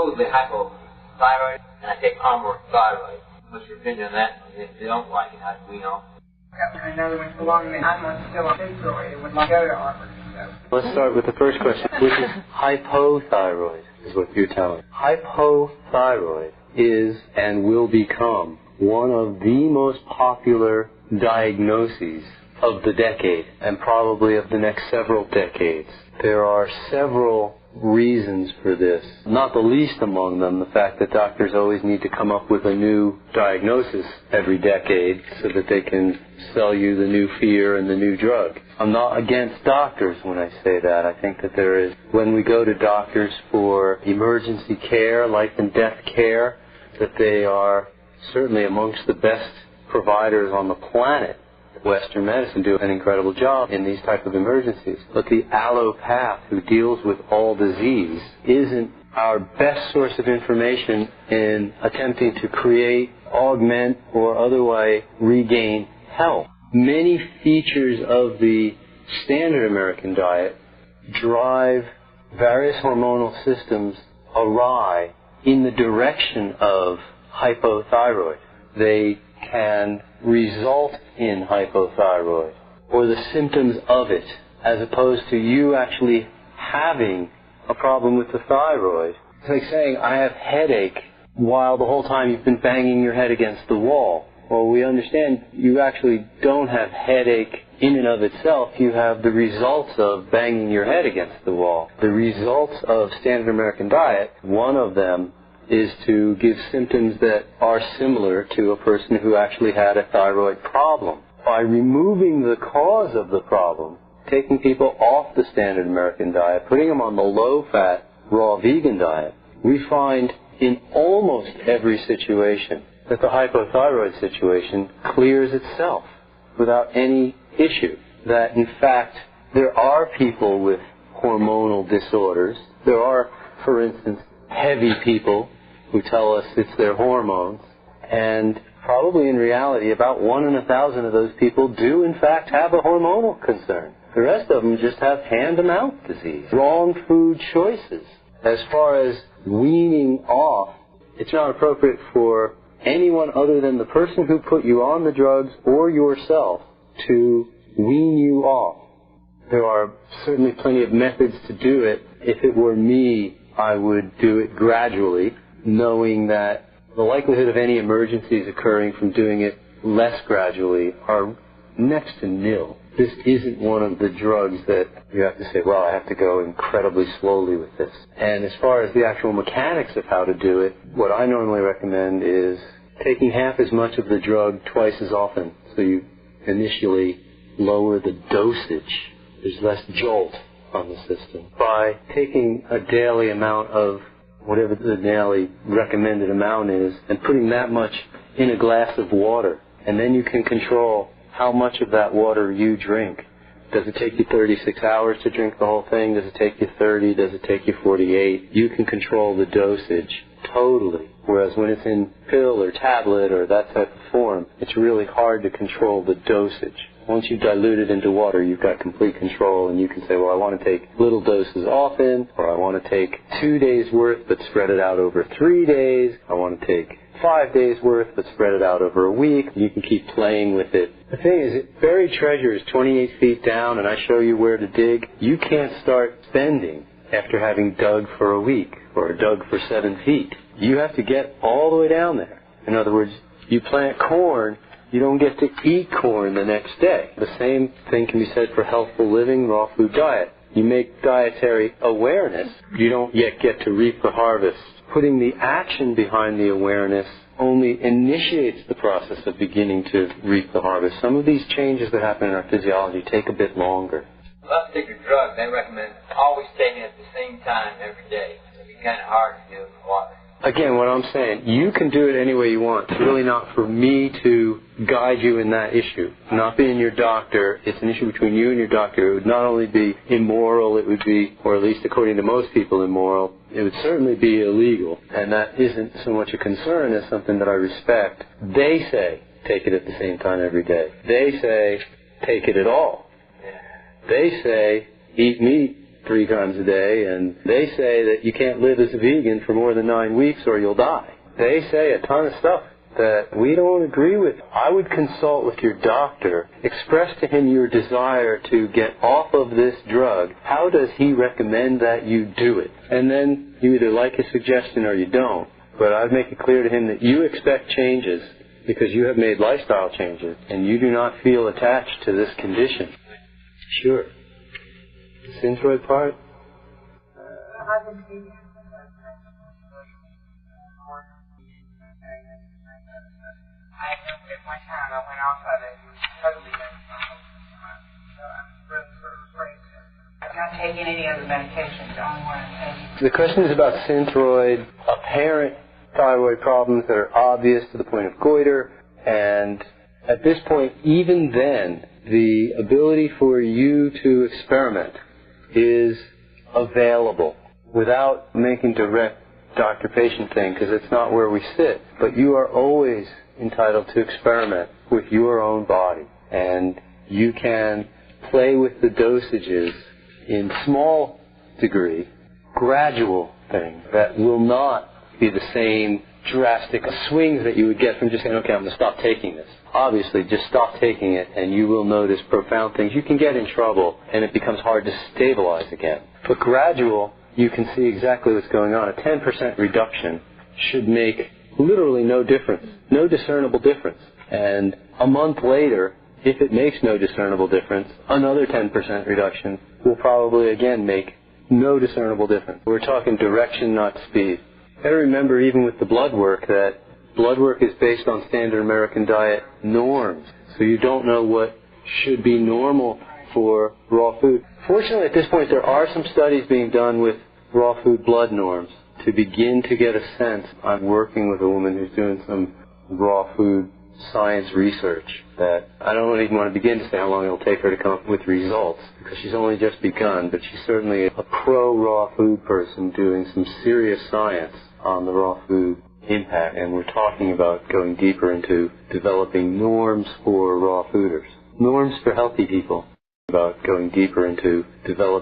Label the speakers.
Speaker 1: supposedly hypothyroid, and I take armor thyroid. What's your opinion on that? If they don't like it, how do we know?
Speaker 2: In other words, belonging, I'm still on thyroid and would like go to armor. So.
Speaker 3: Let's start with the first question, which is hypothyroid, is what you're telling. Hypothyroid is and will become one of the most popular diagnoses of the decade, and probably of the next several decades. There are several reasons for this, not the least among them the fact that doctors always need to come up with a new diagnosis every decade so that they can sell you the new fear and the new drug. I'm not against doctors when I say that. I think that there is, when we go to doctors for emergency care, life and death care, that they are certainly amongst the best providers on the planet. Western medicine do an incredible job in these type of emergencies. But the allopath who deals with all disease isn't our best source of information in attempting to create, augment, or otherwise regain health. Many features of the standard American diet drive various hormonal systems awry in the direction of hypothyroid. They can result in hypothyroid, or the symptoms of it, as opposed to you actually having a problem with the thyroid. It's like saying, I have headache, while the whole time you've been banging your head against the wall. Well, we understand you actually don't have headache in and of itself. You have the results of banging your head against the wall. The results of standard American diet, one of them is to give symptoms that are similar to a person who actually had a thyroid problem. By removing the cause of the problem, taking people off the standard American diet, putting them on the low-fat, raw vegan diet, we find in almost every situation that the hypothyroid situation clears itself without any issue. That, in fact, there are people with hormonal disorders. There are, for instance, heavy people who tell us it's their hormones, and probably in reality about 1 in 1,000 of those people do in fact have a hormonal concern. The rest of them just have hand-to-mouth disease. Wrong food choices. As far as weaning off, it's not appropriate for anyone other than the person who put you on the drugs or yourself to wean you off. There are certainly plenty of methods to do it. If it were me, I would do it gradually, knowing that the likelihood of any emergencies occurring from doing it less gradually are next to nil. This isn't one of the drugs that you have to say, well, I have to go incredibly slowly with this. And as far as the actual mechanics of how to do it, what I normally recommend is taking half as much of the drug twice as often. So you initially lower the dosage. There's less jolt on the system. By taking a daily amount of whatever the daily recommended amount is, and putting that much in a glass of water, and then you can control how much of that water you drink. Does it take you 36 hours to drink the whole thing? Does it take you 30? Does it take you 48? You can control the dosage totally. Whereas when it's in pill or tablet or that type of form, it's really hard to control the dosage. Once you dilute it into water, you've got complete control, and you can say, well, I want to take little doses often, or I want to take 2 days worth but spread it out over 3 days. I want to take 5 days worth but spread it out over a week. You can keep playing with it. The thing is, buried treasure is 28 feet down, and I show you where to dig. You can't start spending after having dug for a week or dug for 7 feet. You have to get all the way down there. In other words, you plant corn, you don't get to eat corn the next day. The same thing can be said for healthful living, raw food diet. You make dietary awareness, you don't yet get to reap the harvest. Putting the action behind the awareness only initiates the process of beginning to reap the harvest. Some of these changes that happen in our physiology take a bit longer.
Speaker 1: That particular drug, they recommend always taking it at the same time every day. It'd be kind of hard to do with water.
Speaker 3: Again, what I'm saying, you can do it any way you want. It's really not for me to guide you in that issue. Not being your doctor, it's an issue between you and your doctor. It would not only be immoral, it would be, or at least according to most people, immoral. It would certainly be illegal. And that isn't so much a concern as something that I respect. They say, take it at the same time every day. They say, take it at all. They say, eat meat 3 times a day, and they say that you can't live as a vegan for more than 9 weeks or you'll die. They say a ton of stuff that we don't agree with. I would consult with your doctor, express to him your desire to get off of this drug. How does he recommend that you do it? And then you either like his suggestion or you don't. But I'd make it clear to him that you expect changes because you have made lifestyle changes and you do not feel attached to this condition. Sure. The synthroid part?
Speaker 2: I went off of it totally. So I'm really sort of afraid to. I'm not taking any other medications. The only one I'm taking.
Speaker 3: The question is about synthroid, apparent thyroid problems that are obvious to the point of goiter, and at this point, even then, the ability for you to experiment is available without making direct doctor-patient thing, because it's not where we sit. But you are always entitled to experiment with your own body, and you can play with the dosages in small degree, gradual things that will not be the same drastic swings that you would get from just saying, okay, I'm going to stop taking this. Obviously, just stop taking it and you will notice profound things. You can get in trouble and it becomes hard to stabilize again. But gradual, you can see exactly what's going on. A 10% reduction should make literally no difference, no discernible difference. And a month later, if it makes no discernible difference, another 10% reduction will probably again make no discernible difference. We're talking direction, not speed. You got to remember, even with the blood work, that blood work is based on standard American diet norms. So you don't know what should be normal for raw food. Fortunately, at this point, there are some studies being done with raw food blood norms to begin to get a sense. I'm working with a woman who's doing some raw food science research that I don't even want to begin to say how long it'll take her to come up with results, because she's only just begun, but she's certainly a pro-raw food person doing some serious science on the raw food impact, and we're talking about going deeper into developing norms for raw fooders, norms for healthy people, about going deeper into developing